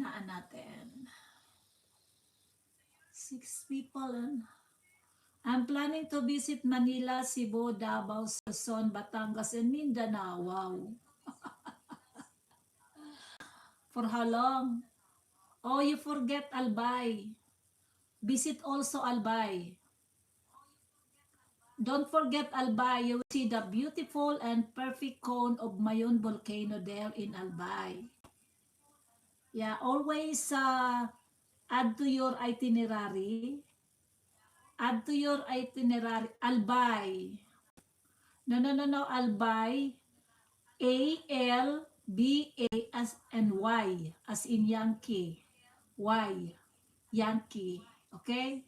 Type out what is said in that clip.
Naan natin. 6 people. I'm planning to visit Manila, Cebu, Davao, Quezon, Batangas, and Mindanao. Wow. For how long? Oh, you forget Albay. Visit also Albay. Don't forget Albay. You will see the beautiful and perfect cone of Mayon volcano there in Albay. Yeah, always add to your itinerary. Add to your itinerary. Albay. No. Albay. ALBA as and Y as in Yankee. Y. Yankee. Okay?